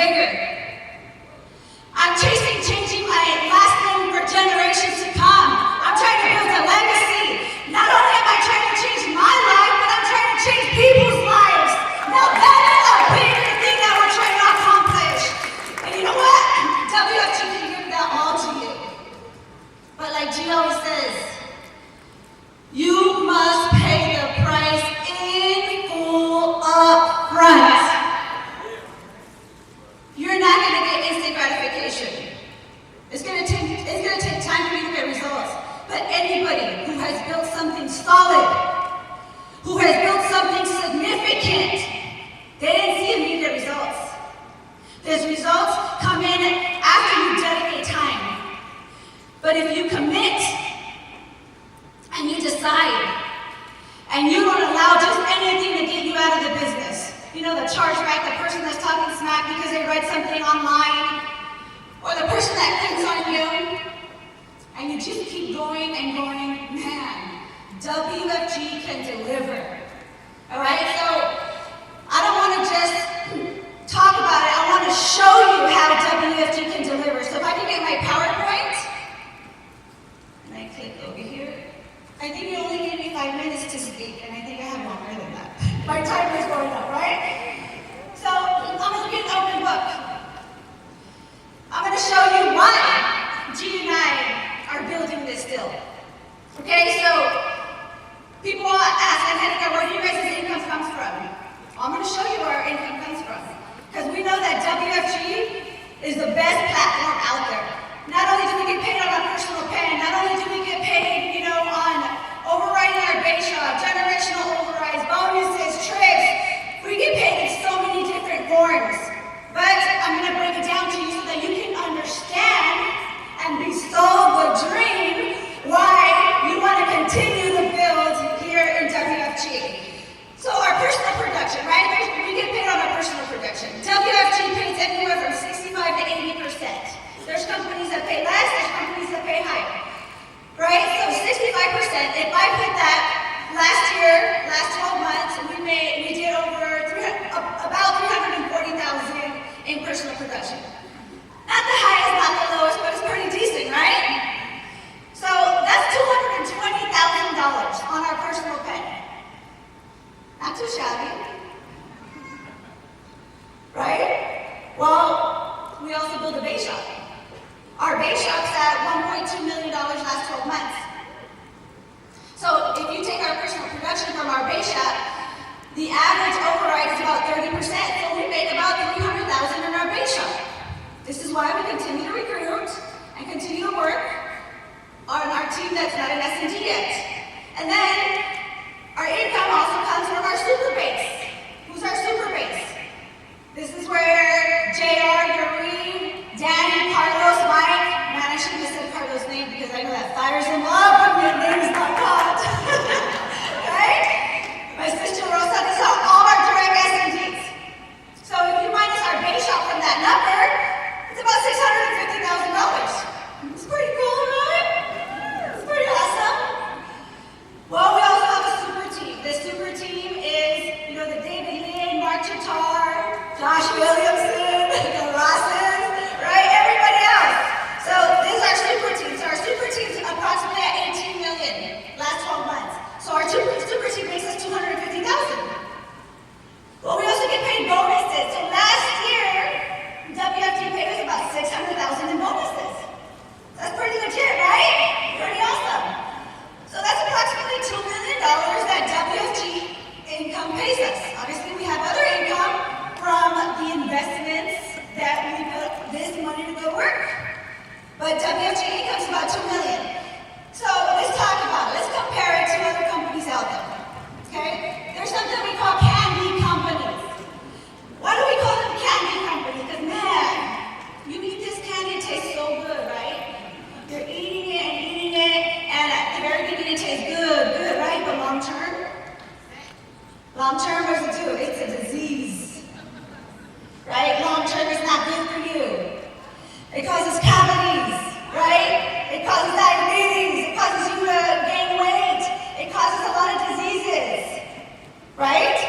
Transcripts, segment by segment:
bigger. I'm changing my last name for generations to come. I'm trying to build a legacy. Not only am I trying to change my life, but I'm trying to change people's lives. Now that is a bigger thing that we're trying to accomplish. And you know what? WFG can give that all to you. But like G always says, you must pay the price in full up front. You're not going to get instant gratification. It's going to take time for you to get results. But anybody who has built something solid, who has built something significant, they didn't see immediate results. Those results come in after you dedicate time. But if you commit and you decide and you don't allow just anything to get you out of the business, you know, the chargeback, the person that's talking smack because they read something online, or the person that clicks on you, and you just keep going and going, man, WFG can deliver. All right, so I don't want to just talk about it, I want to show you how WFG can deliver. So if I can get my PowerPoint, and I click over here, I think you only gave me 5 minutes to speak, and I think I have longer than that. My timer is going up, right? So I'm going to get an open book. I'm going to show you why G and I are building this still. Okay, so people ask, Angelica, where do you guys' income comes from? I'm going to show you where our income comes from. Because we know that WFG is the best platform out there. Not only do we get paid on our personal pen, not only do we get paid, you know, on overriding our base shop, generational overrides, bonuses, trips. We get paid in so many different forms. But I'm going to break it down to you so that you can understand and be sold the dream why you want to continue to build here in WFG. So our personal production, right? We get paid on our personal production. WFG pays anywhere from 65 to 80%. There's companies that pay less, there's companies that pay higher. Right? So 65%, if I put that last year, last 12 months, we did over about 340,000 in personal production. Not the highest, not the lowest, but it's pretty decent, right? So that's $220,000 on our personal pen. Not too shabby. Right? Well, we also build a base shop. Our base shop's at $1.2 million last 12 months. So if you take our personal production from our base shop, the average override is about 30%. So we make about $300,000 in our base shop. This is why we continue to recruit and continue to work on our team that's not an S&D yet. And then our income also comes from our super base. Who's our super base? This is where JR, Yuri, Danny, Carlos, Mike, man, I shouldn't have said Carlos' name because I know that fires him up when your name is not called. Right? My sister Rosa, these are all our direct S&Ds. So if you minus our base shop from that number, it's about $650,000. It's pretty cool, right? It's pretty awesome. Well, we also have a super team. This super team is, you know, the David Lynn, Mark Chitar, Josh Williamson, the Rosses, right? Everybody else. So this is our super team. So our super team's approximately at 18 million last 12 months. So our super team makes us 250,000. Well, we also get paid bonuses. So last year, WFG paid us about 600,000 in bonuses. That's pretty legit, right? Pretty awesome. So that's approximately $2 million that WFG income pays us. Obviously, we have other income from the investments that we put this money to go work. But WFG income's about $2 million. So let's talk about it. Let's compare it to other companies out there. Okay? There's something we call candy companies. Why do we call them candy companies? Because man, you eat this candy, it tastes so good, right? You're eating it, and at the very beginning it tastes good, right? But long term, what does it do? It's a disease. Right? Long term is not good for you. It causes cavities, right? It causes diabetes. It causes you to gain weight. It causes a lot of diseases, right?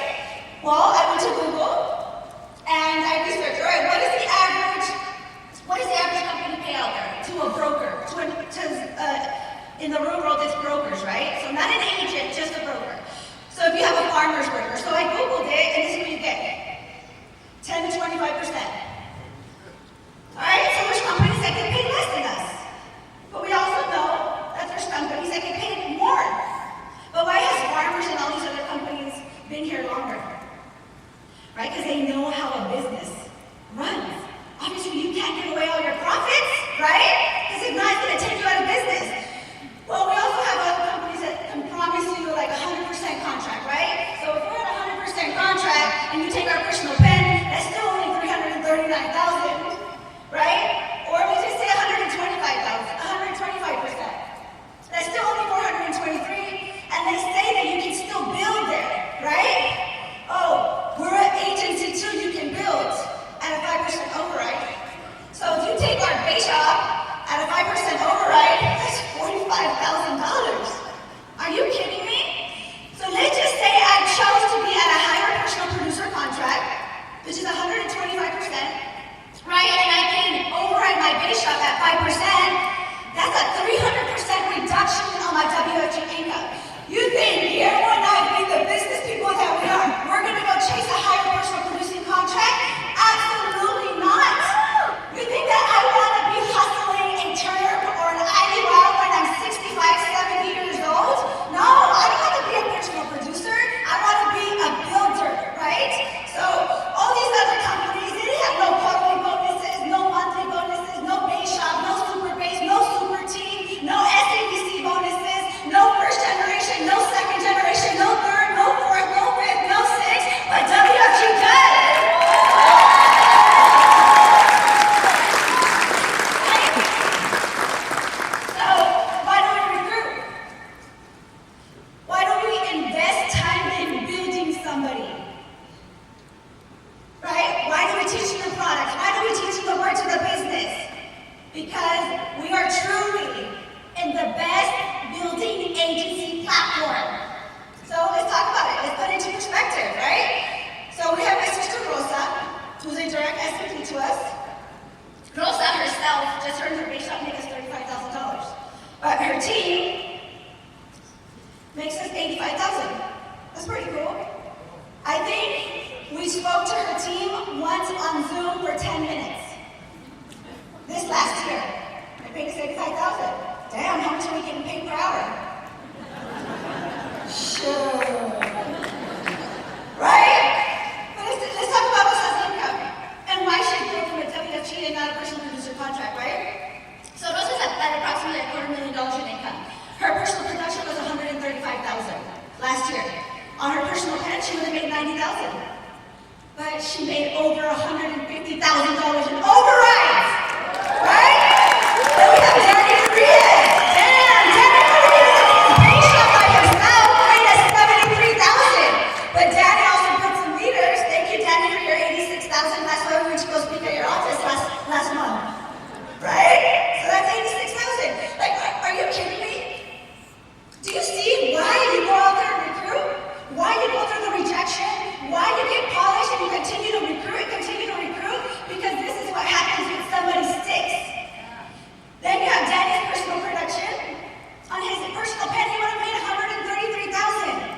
team makes us $85,000. That's pretty cool. I think we spoke to her team once on Zoom for 10 minutes. This last year, they paid us $85,000. Damn, how much are we getting paid per hour? Sure. Right? But let's talk about Rosa's income and why she grew from a WFG and not a personal producer contract, right? So Rosa's at approximately $250,000 in income. Her personal production was $135,000 last year. On her personal pen, she would have made $90,000. But she made over $150,000 in overrides, right? Then we have Danny Rodriguez. Damn, Danny Rodriguez is a paint shop by himself, made us $73,000. But Danny also put some leaders. Thank you, Danny, for your $86,000. That's why we went to go speak at your office last month, right? So that's $86,000. Like, are you kidding me? Do you see why you go out there and recruit? Why you go through the rejection? Why you get polished and you continue to recruit? Because this is what happens when somebody sticks. Then you have Danny's personal production. On his personal pen, he would have made $133,000.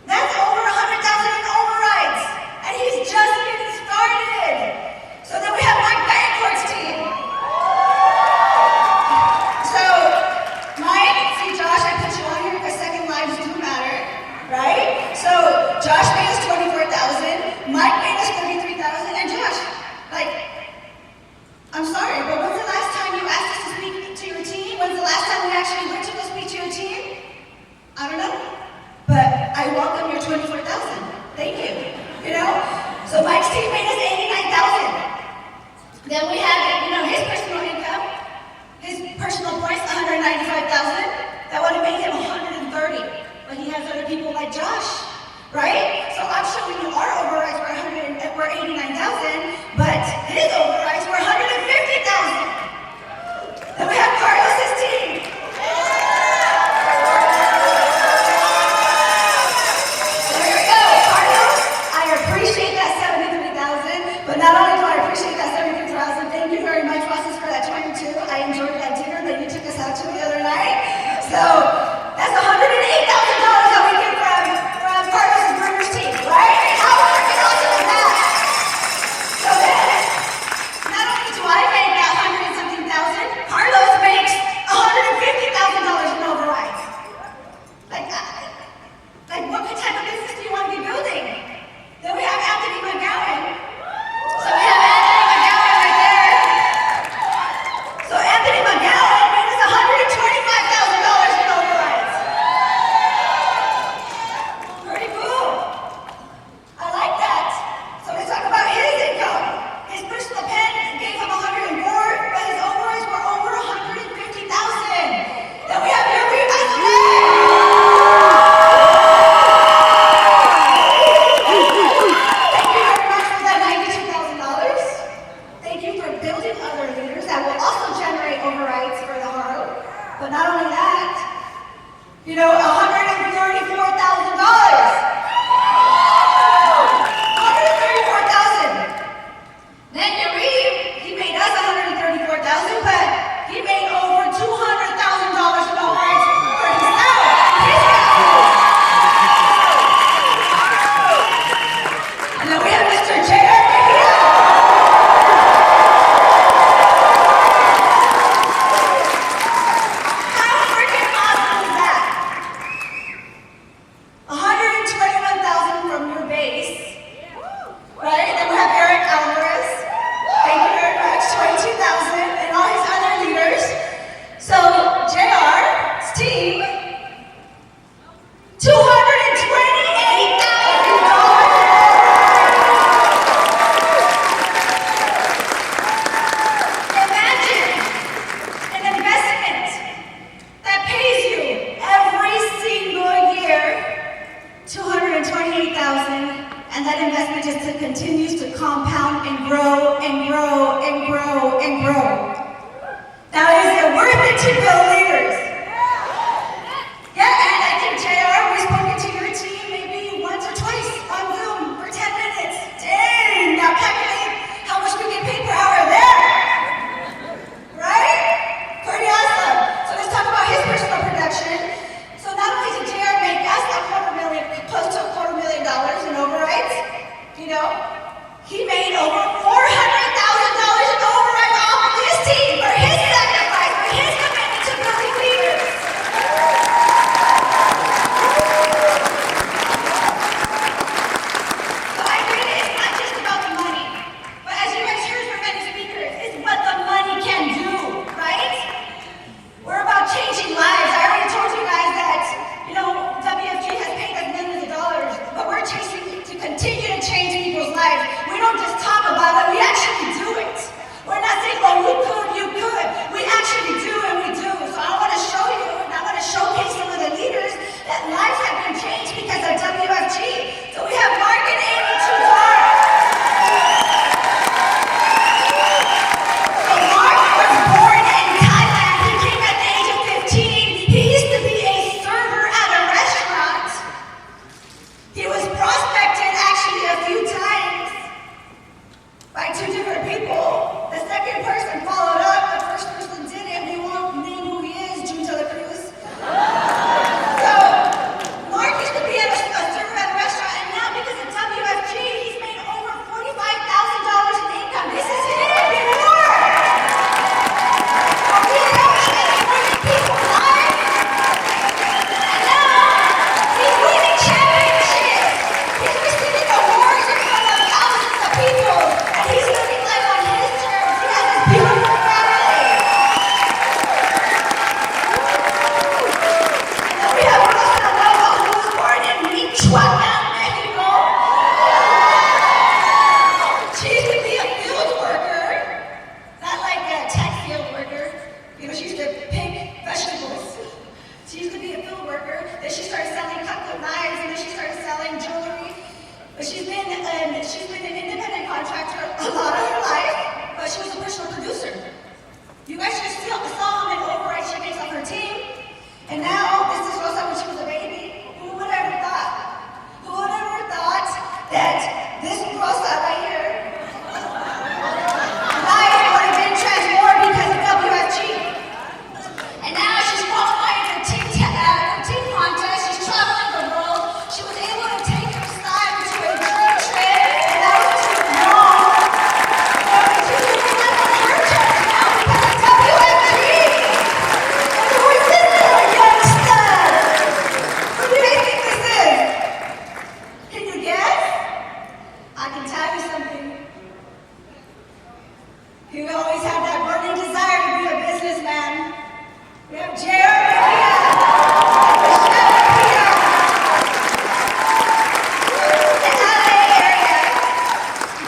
That's over $100,000 in overrides. And he's just getting started. So then we have Mike Bancourt's team. So, Mike, see Josh, I put you on here because second lives do matter, right? So, Josh made us $24,000, Mike made us $33,000, and Josh, like, I'm sorry, but when's the last time you asked us to speak to your team? When's the last time we actually went to go speak to your team? I don't know, but I welcome your $24,000. Thank you. You know? So Mike's team made us $89,000. Then we have, his personal income, his personal points, $195,000. That would have made him $130,000. But he has other people like Josh, right? So I'm showing you our overrides were $89,000, but his overrides were $150,000. Then we have Carlos's team. There we go, Carlos. I appreciate that $73,000, but not only do I appreciate that $73,000, thank you very much, bosses, for that 22. I enjoyed that dinner that you took us out to the other night. So that's $108,000 that we get from Carlos's Brewers team, right? How freaking awesome is that? So then, not only do I make that $100-something thousand, Carlos makes $150,000 in overrides. Like what type of business do you want to be building? Then we have Anthony McGowan. So we have Anthony McGowan right there. So Anthony McGowan made us $125,000 in overrides. Pretty cool. I like that. So let's talk about his income. His personal pen gave him $104,000, but his overrides were over $150,000. Then we have Yuri Azulay. Thank you very much for that $92,000. Thank you for building other leaders that will also generate overrides for the Haro. But not only that, $134,000. $134,000. Then Yuri, he made us $134,000, but he made over $200,000 in overrides for himself. And then we have Mr. J.R. How freaking awesome is that? $121,000 from your base, right? Then we have Eric Alvarez. Thank you very much. $22,000 and all his other leaders. So JR's team, $228,000. Imagine an investment that pays you every single year $228,000, and that investment just continues to compound and grow and grow and grow and grow. Now, is it worth it to build leaders? Yeah, and I think JR, we've spoken to your team maybe once or twice on Zoom for 10 minutes. Dang, now calculate how much we get paid per hour there. Right? Pretty awesome. So let's talk about his personal He always had that burning desire to be a businessman. We have Jared here. The LA area.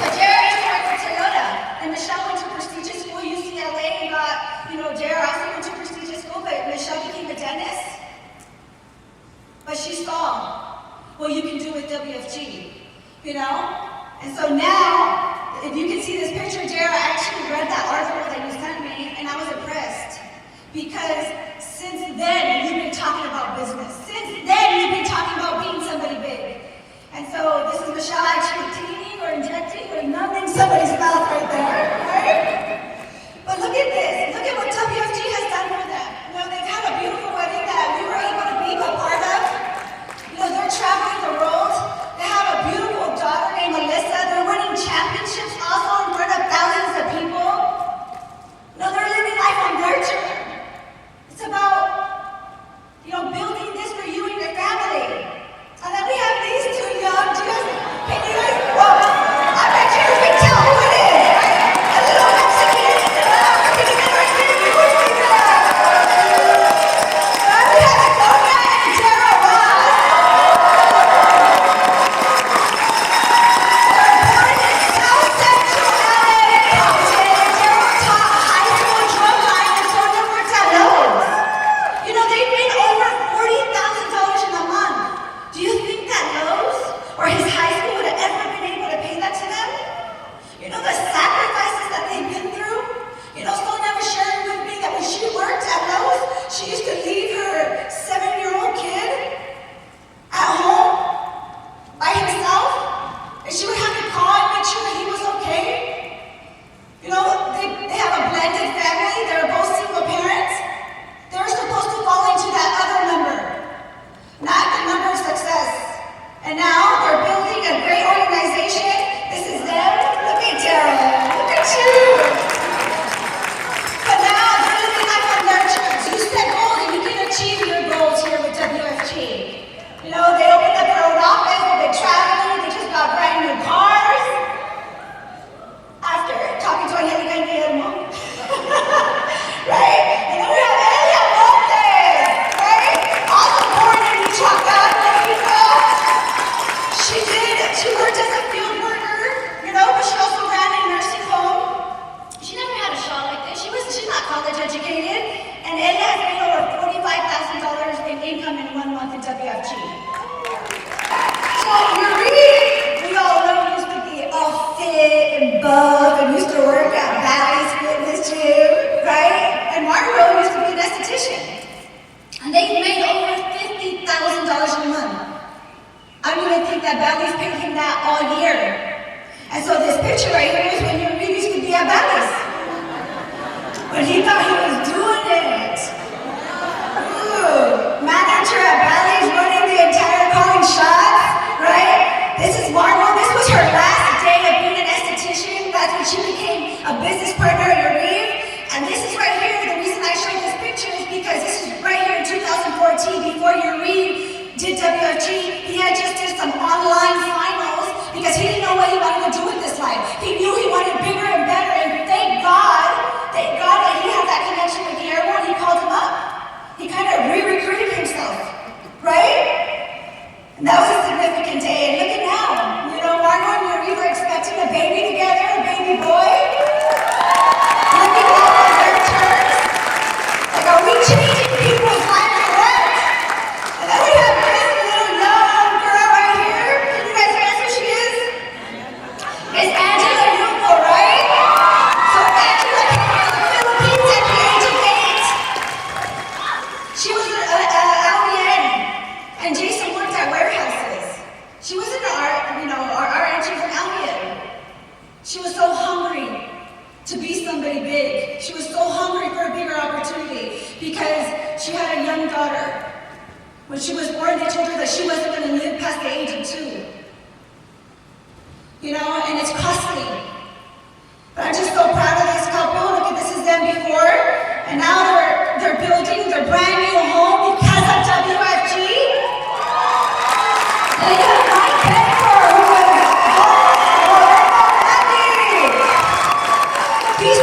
But Jared used to work for Toyota, and Michelle went to prestigious school, UCLA, and got, Jared also went to prestigious school, but Michelle became a dentist. But she saw what you can do with WFG, And so now, if you can see this picture, Jared, I actually read that article that you sent me, and I was impressed. Because since then, you've been talking about business. Since then, you've been talking about being somebody big. And so this is Michelle actually teething or injecting or numbing somebody's mouth right there, right? But look at this. Look at what WFG has done for them. They've had a beautiful wedding that we were able to be a part of. They're traveling the world. They have a beautiful daughter named Melissa. They're winning championships also in front of thousands of people. They're living life on their terms. It's about, building this for you and your family. And then we have these two young dudes. Can you guys, I bet you can tell who it is, right? A little Mexican, African American, you would think that. We have Sonia and Tara Ross. They're born in South Central LA, Compton. Tara taught high school drumline, and Sonia works at Lowe's. They made over $40,000 in a month. Do you think that Lowe's or his high school would have ever been able to pay that to them? The sacrifices that they've been through. Sonia was sharing with me that when she worked at Lowe's, she used to leave her 7-year-old kid at home by himself, and she would have to call and make sure that he was okay. They have a blended family. They're both single parents. They're supposed to fall into that other number, not the number of success. And now they're building a great organization. This is them. Look at Tara. Look at you. But now they're living life on their terms. You set goals and you can achieve your goals here with WFG. They opened up their own office. They've been traveling. They just got brand new cars. After talking to Angelica Haro. Right? And then we have Elia Montes, right? Also born in Michoacan, Mexico. She worked as a field worker, but she also ran a nursing home. She never had a shawl like this. She's not college educated. And Elia has made over $45,000 in income in 1 month in WFG. So Yuri, we all know, used to be all fit and buff and used to work at Bally's Fitness Gym, right? And Mario used to be an esthetician. And they made over $50,000 a month. I don't even think that Bally's paid him that all year. And so this picture right here is when Yuri used to be at Bally's. When he thought he was doing it. Ooh, manager at Bally's running the entire calling shots, right? This is Marvel. This was her last day of being an esthetician. That's when she became a business partner at Yuri. And this is right here. The reason I showed this picture is because this is right here in 2014 before Yuri did WFG. He had just did some online finals because he didn't know what he wanted to do with his life. He knew he wanted bigger and better, and thank God that he had that connection with the airborne. He called him up. He kind of re-recruited himself, right? And that was a significant day. And look at now. Margot and Yuri were expecting a baby together, a baby boy. Living life on their terms. Like, are we changing people's lives or what? And then we have this little young girl right here. Can you guys guess who she is? It's Angela Hugo, right? So Angela came from the Philippines at the age of 8. She was an LVN, and Jason worked at warehouses. She wasn't our RN, she was an LVN. She was so hungry to be somebody big. She was so hungry for a bigger opportunity because she had a young daughter. When she was born, they told her that she wasn't going to live past the age of 2. And it's costly. But I'm just so proud of this couple. Look at this is them before. And now they're building their brand new home because of WFG. They have Mike Bedford, who was born for These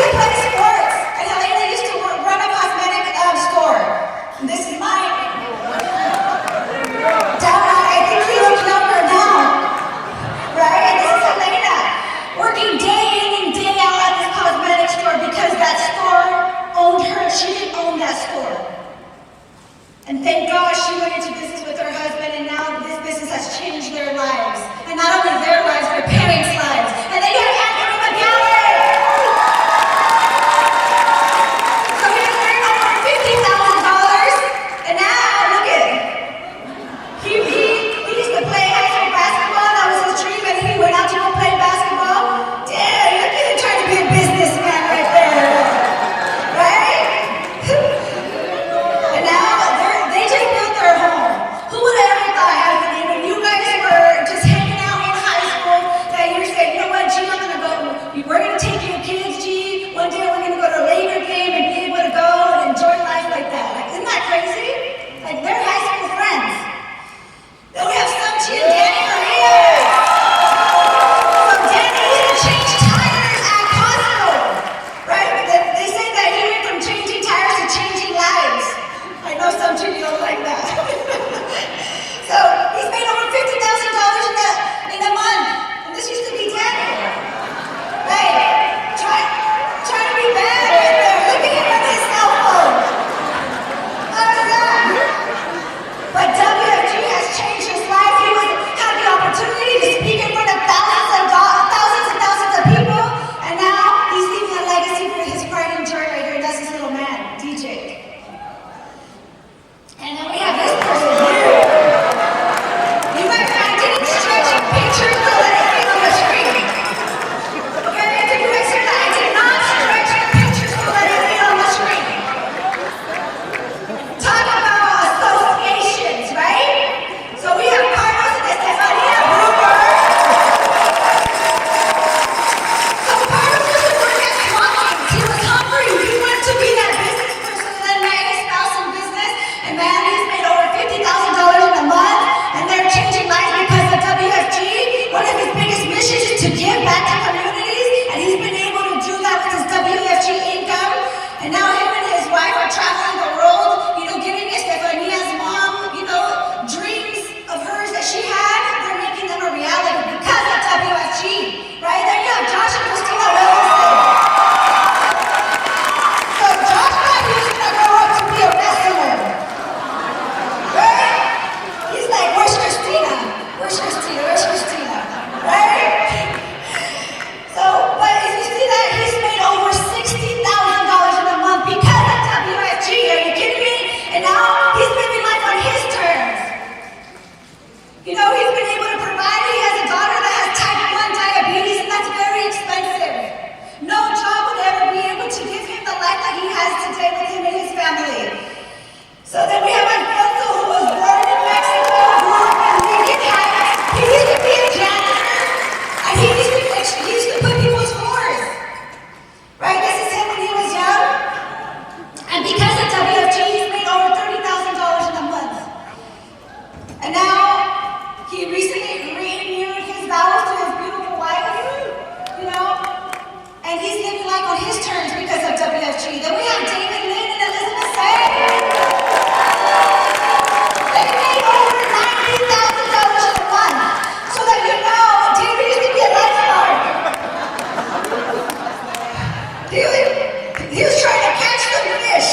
he was trying to catch the fish.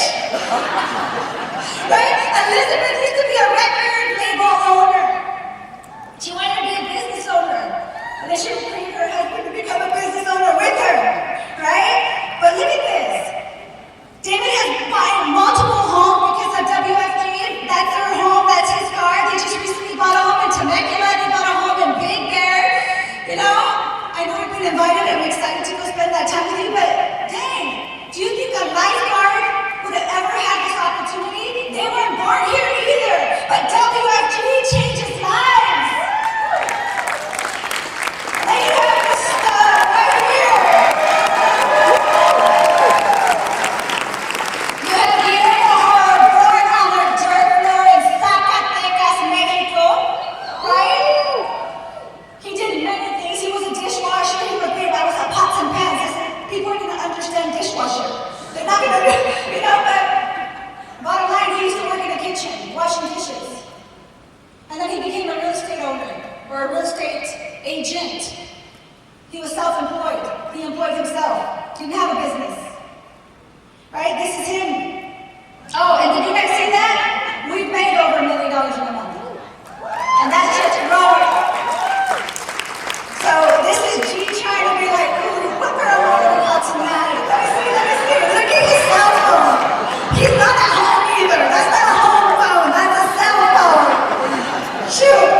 Right? Elizabeth used to be a record label owner. She wanted to be a business owner. And then she would bring her husband to become a business owner with her. Right? But look at this. David has bought multiple homes because of WFG. That's their home, that's his car. They just recently bought a home in Temecula. They bought a home in Big Bear. You know, I know I've been invited. I'm excited to go spend that time with you, but dang, do you think a lifeguard would have ever had this opportunity? They weren't born here either, but WFG changes lives. They have this stuff right here. You have Angelica Haro born on a dirt floor in Zacatecas, Mexico, right? He did many things. He was a dishwasher. He was big. I was a pots and pans. I said, people are going to understand dishwasher. They're not going to, but bottom line, he used to work in the kitchen, washing dishes. And then he became a real estate owner, or a real estate agent. He was self-employed. He employed himself. Didn't have a business. Right? This is him. Oh, and did you guys see that? We've made over $1 million in a month. And that's just growing. So this is G trying to be like, ooh, what girl wanted to call tonight? Let me see. Look at his cell phone. He's not at home either. That's not a home phone. That's a cell phone. Shoot.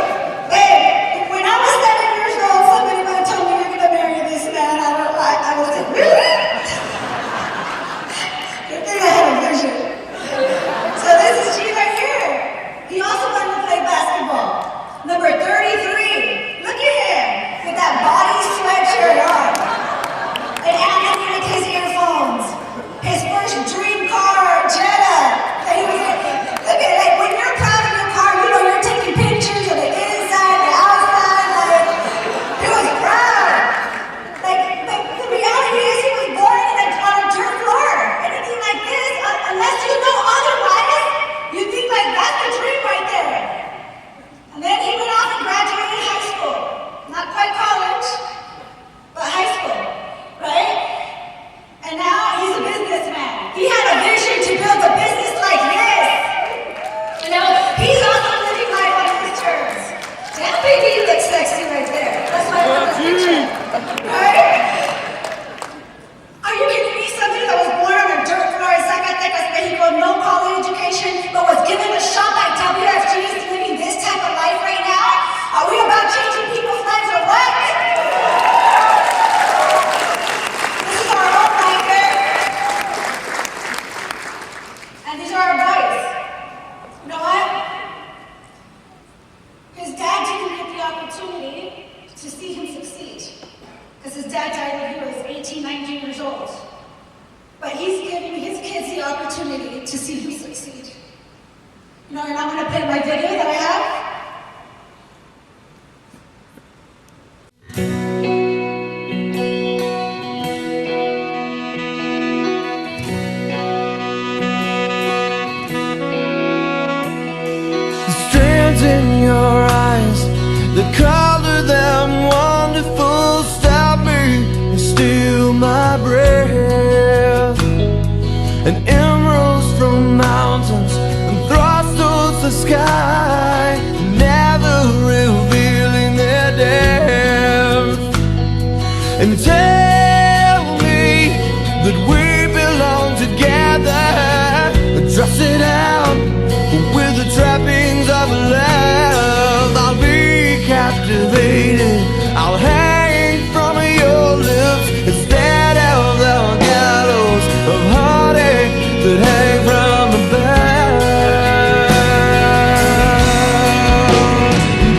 Babe, when I was 7 years old, somebody might have told me you're going to marry this man. I was like, really? Good thing I had a vision. So this is G right here. He also wanted to play basketball. Number 33. Look at him with that body sweatshirt on. And Anthony with his earphones. His first dream car, Jetta. That he was in. Look at it, like when you're proud of your car, you know you're taking pictures of the inside, the outside, like he was proud. Like the reality is he was born on a dirt floor. Anything like this, unless you know otherwise, you think like that's the dream right there. And then he went off and graduated high school. Not quite college, but high school, right? And now he's a businessman. He had a vision to build a business like this. You know, he's also living life on his terms. That baby looks sexy right there. That's why I love this picture. Right? Are you kidding me? Somebody that was born on a dirt floor in Zacatecas, Mexico, no college education, but was given a shot by WFG is living this type of life right now? Are we about changing people's lives or what? This is our home right here. And these are our boys. You know what? His dad didn't get the opportunity to see him succeed. Because his dad died when he was 18, 19 years old. But he's giving his kids the opportunity to see him succeed. You know, and I'm going to play my video that I have. In your eyes, the color them wonderful, stop me and steal my breath. And emeralds from mountains and thrust towards the sky, never revealing their depth. And tell me that we belong together, dress it out with the trappings of love. I'll be captivated, I'll hang from your lips instead of the gallows of heartache that hang from above.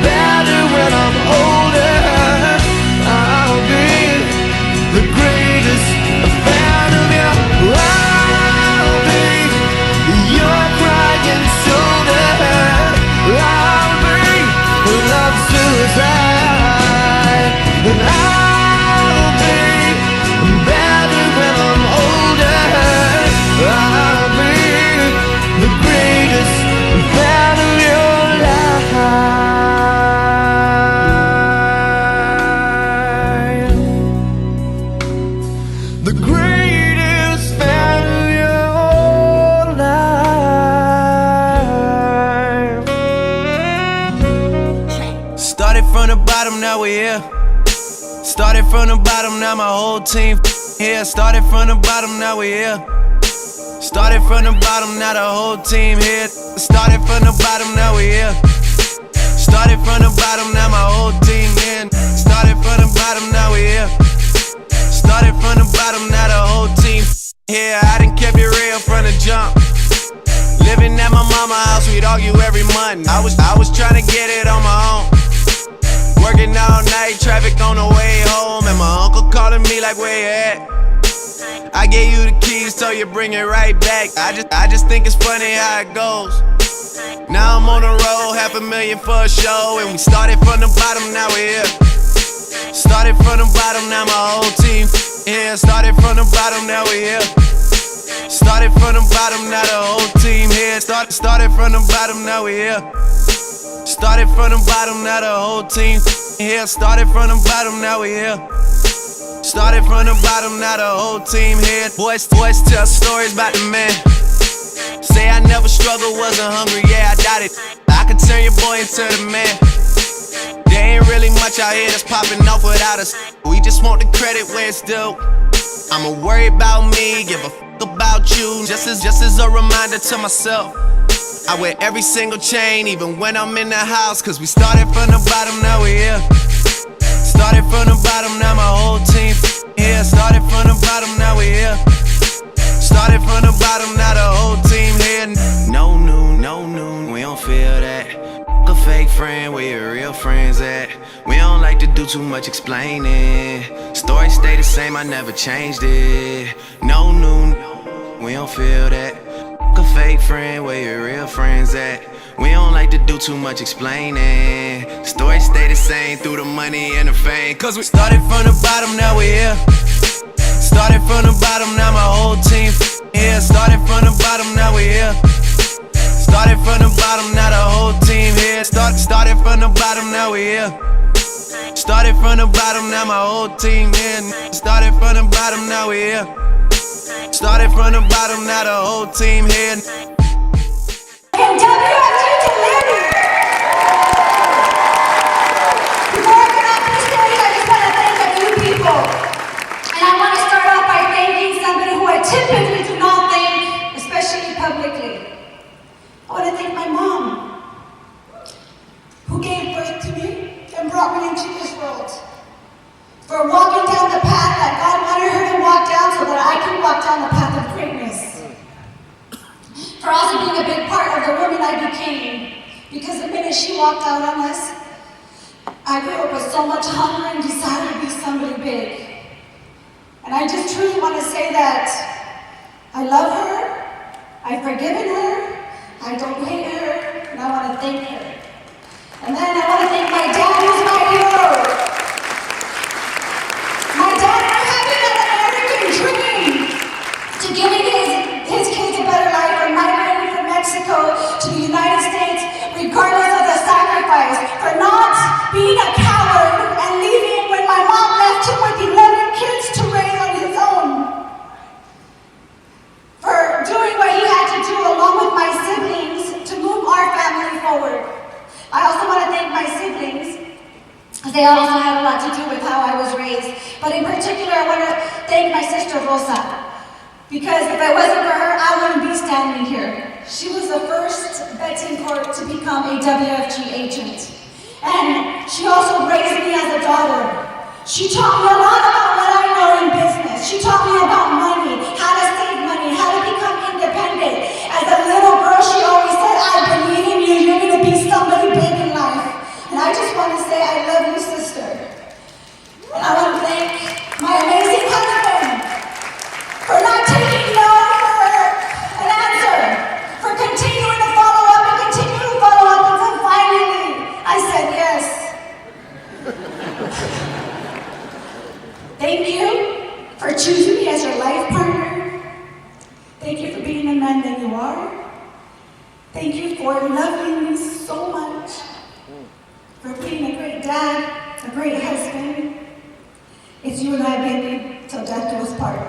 Better when I'm older, I'll be the greatest fan of you. I'll be your crying shoulder. I'll be love suicide. And I'll be better when I'm older. I'll from the bottom, now we here. Started from the bottom, now my whole team here. Started from the bottom, now we here. Started from the bottom, now the whole team here. Started from the bottom, now we here. Started from the bottom, now my whole team here. Started from the bottom, now we here. Started from the bottom, now the whole team here. I done kept it real from the jump. Living at my mama's house, we'd argue every month. I was trying to get it on my own. Working all night, traffic on the way home, and my uncle calling me like, where you at? I gave you the keys, so you bring it right back. I just think it's funny how it goes. Now I'm on the road, $500,000 for a show, and we started from the bottom, now we're here. Started from the bottom, now my whole team here. Started from the bottom, now we're here. Started from the bottom, now the whole team here. Started from the bottom, now we're here. Started from the bottom, now the whole team here. Started from the bottom, now we here. Started from the bottom, now the whole team here. Boys tell stories about the man. Say I never struggled, wasn't hungry, yeah, I doubt it. I could turn your boy into the man. There ain't really much out here that's popping off without us. We just want the credit where it's due. I'ma worry about me, give a fuck about you. Just as a reminder to myself, I wear every single chain, even when I'm in the house. Cause we started from the bottom, now we here. Started from the bottom, now my whole team here. Started from the bottom, now we here. Started from the bottom, now the whole team here. No noon, we don't feel that. A fake friend, where your real friends at? We don't like to do too much explaining. Story stay the same, I never changed it. No noon, we don't feel that. A fake friend, where your real friends at? We don't like to do too much explaining. Story stay the same through the money and the fame. Cause we started from the bottom, now we here. Started from the bottom, now my whole team here. Started from the bottom, now we here. Started from the bottom, now the whole team here. Started from the bottom, now we here. Started from the bottom, now my whole team here. Started from the bottom, now we here. Started from the bottom, now the whole team here. And WFG to Larry. Before I get off the stage, I just want to thank a few people. And I want to start off by thanking somebody who I typically do not thank, especially publicly. I want to thank my mom, who gave birth to me and brought me into this world. For walking down the path that God wanted her to walk down so that I could walk down the path of greatness. For also being a big part of the woman I became. Because the minute she walked out on us, I grew up with so much hunger and decided to be somebody big. And I just truly want to say that I love her, I've forgiven her, I don't hate her, and I want to thank her. And then I want to thank my dad, who's my hero. My dad for having an American dream to giving his kids a better life and migrating from Mexico to the United States, regardless of the sacrifice, for not being a coward and leaving when my mom left him with 11 kids to raise on his own. For doing what he had to do along with my siblings to move our family forward. I also want to thank my siblings, because they also had a lot to do with how I was raised. But in particular, I want to thank my sister Rosa, because if it wasn't for her, I wouldn't be standing here. She was the first Betancourt to become a WFG agent. And she also raised me as a daughter. She taught me a lot about what I know in business. She taught me about money, how to save money, how to become independent. As a little girl, she always said, I believe in you, you're going to be somebody big in life. And I just want to say, I love you, sister. And I want to thank my amazing husband for not taking no for an answer, for continuing to follow up and continue to follow up until finally I said yes. Thank you for choosing me as your life partner. Thank you for being the man that you are. Thank you for loving me so much, for being a great dad, a great husband. It's you and I, baby, till death do us part.